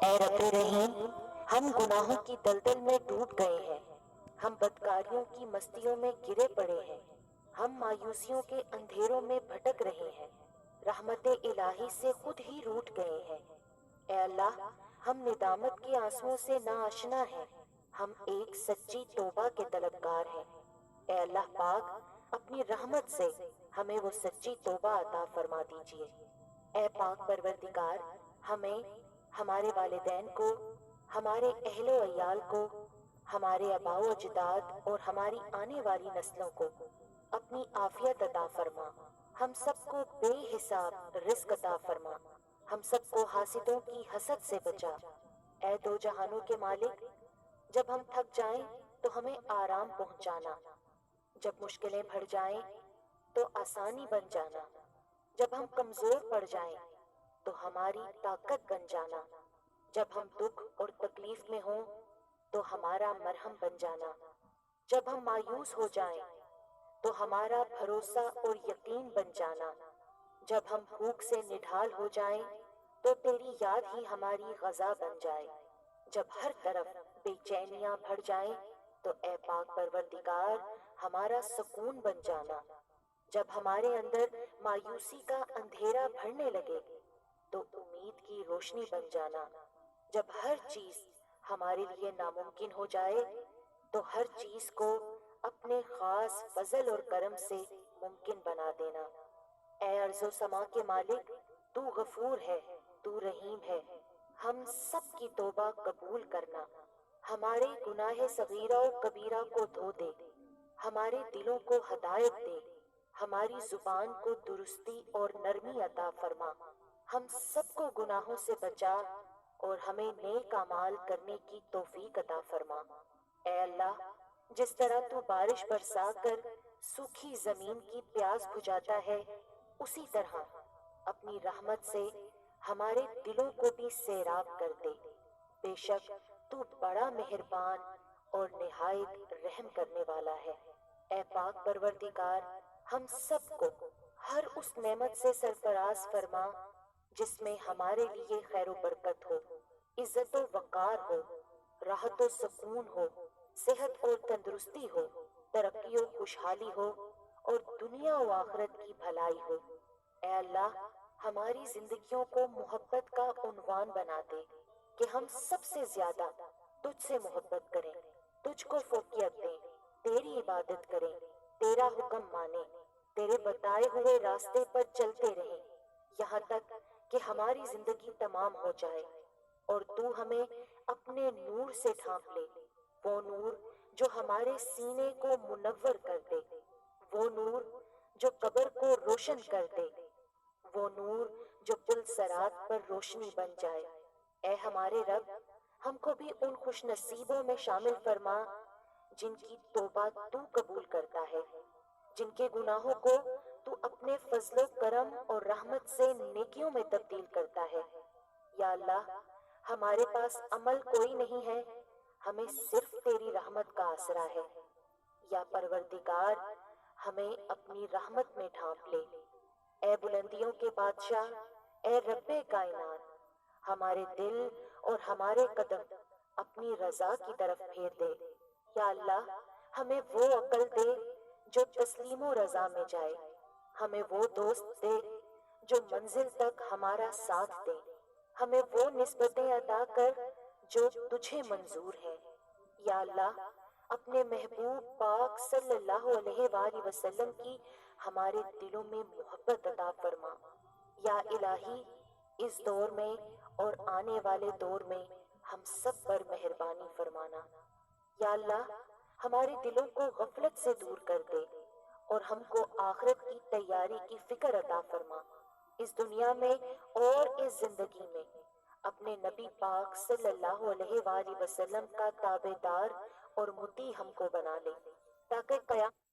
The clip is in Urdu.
اے رب رحیم، ہم گناہوں کی دلدل میں ڈوب گئے ہیں، ہم بدکاریوں کی مستیوں میں گرے پڑے ہیں، ہم مایوسیوں کے اندھیروں میں بھٹک رہے ہیں، رحمت الہی سے خود ہی روٹھ گئے ہیں۔ اے اللہ، ہم ندامت کے آنسوؤں سے ناآشنا ہیں، ہم ایک سچی توبہ کے طلبگار ہیں۔ اے اللہ پاک، اپنی رحمت سے ہمیں وہ سچی توبہ عطا فرما دیجئے۔ اے پاک پروردگار، ہمیں، ہمارے والدین کو، ہمارے اہل و عیال کو، ہمارے آباء و اجداد اور ہماری آنے والی نسلوں کو اپنی عافیت عطا فرما، ہم سب کو بے حساب رزق عطا فرما، ہم سب کو حاسدوں کی حسد سے بچا۔ اے دو جہانوں کے مالک، جب ہم تھک جائیں تو ہمیں آرام پہنچانا، جب مشکلیں بڑھ جائیں تو آسانی بن جانا، جب ہم کمزور پڑ جائیں تو ہماری طاقت بن جانا، جب ہم دکھ اور تکلیف میں ہوں تو ہمارا مرہم بن جانا، جب ہم مایوس ہو جائیں تو ہمارا بھروسہ اور یقین بن جانا، جب ہم بھوک سے نڈھال ہو جائیں تو تیری یاد ہی ہماری غذا بن جائے، جب ہر طرف بے چینیاں بڑھ جائیں تو اے پاک پروردگار ہمارا سکون بن جانا، جب ہمارے اندر مایوسی کا اندھیرا بھرنے لگے تو امید کی روشنی بن جانا، جب ہر چیز ہمارے لیے ناممکن ہو جائے تو ہر چیز کو اپنے خاص فضل اور کرم سے ممکن بنا دینا۔ اے ارض و سما کے مالک، تو غفور ہے، تو رحیم ہے، ہم سب کی توبہ قبول کرنا، ہمارے گناہ صغیرہ و کبیرہ کو دھو دے، ہمارے دلوں کو ہدایت دے، ہماری زبان کو درستی اور نرمی عطا فرما، ہم سب کو گناہوں سے بچا اور ہمیں نیک اعمال کرنے کی توفیق عطا فرما۔ اے اللہ، جس طرح تو بارش برسا کر سوکھی زمین کی پیاس بجھاتا ہے، اسی طرح اپنی رحمت سے ہمارے دلوں کو بھی سیراب کر دے۔ بے شک تو بڑا مہربان اور نہایت رحم کرنے والا ہے۔ اے پاک پروردگار، ہم سب کو ہر اس نعمت سے سرفراز فرما جس میں ہمارے لیے خیر و برکت ہو، عزت و وقار ہو، راحت و سکون ہو، صحت اور تندرستی ہو، ترقی و خوشحالی ہو اور دنیا و آخرت کی بھلائی ہو۔ اے اللہ، ہماری زندگیوں کو محبت کا عنوان بنا دے کہ ہم سب سے زیادہ تجھ سے محبت کریں، تجھ کو فوقیت دیں، تیری عبادت کریں، تیرا حکم مانیں، تیرے بتائے ہوئے راستے پر چلتے رہیں، یہاں تک کہ ہماری زندگی تمام ہو جائے اور تو ہمیں اپنے نور سے ڈھانپ لے، وہ نور جو ہمارے سینے کو منور کر دے، وہ نور جو قبر کو روشن کر دے، وہ نور جو پل صراط پر روشنی بن جائے۔ اے ہمارے رب، ہم کو بھی ان خوش نصیبوں میں شامل فرما جن کی توبہ تو قبول کرتا ہے، جن کے گناہوں کو تو اپنے فضل و کرم اور رحمت سے نیکیوں میں تبدیل کرتا ہے۔ یا اللہ، ہمارے پاس عمل کوئی نہیں ہے، ہمیں صرف تیری رحمت کا آسرا ہے۔ یا پروردگار، ہمیں اپنی رحمت میں ڈھانپ لے۔ اے بلندیوں کے بادشاہ، اے رب کائنات، ہمارے دل اور ہمارے قدم اپنی رضا کی طرف پھیر دے۔ یا اللہ، ہمیں وہ عقل دے جو تسلیم و رضا میں جائے، ہمیں وہ دوست دے جو منزل تک ہمارا ساتھ دے، ہمیں وہ نسبتیں عطا کر جو تجھے منظور ہیں۔ یا اللہ، اپنے محبوب پاک صلی اللہ علیہ وآلہ وسلم کی ہمارے دلوں میں محبت عطا فرما۔ یا الہی، اس دور میں اور آنے والے دور میں ہم سب پر مہربانی فرمانا۔ یا اللہ، ہمارے دلوں کو غفلت سے دور کر دے اور ہم کو آخرت کی تیاری کی فکر عطا فرما۔ اس دنیا میں اور اس زندگی میں اپنے نبی پاک صلی اللہ علیہ وآلہ وسلم کا تابع دار اور مطیع ہم کو بنا لے، تاکہ قیامت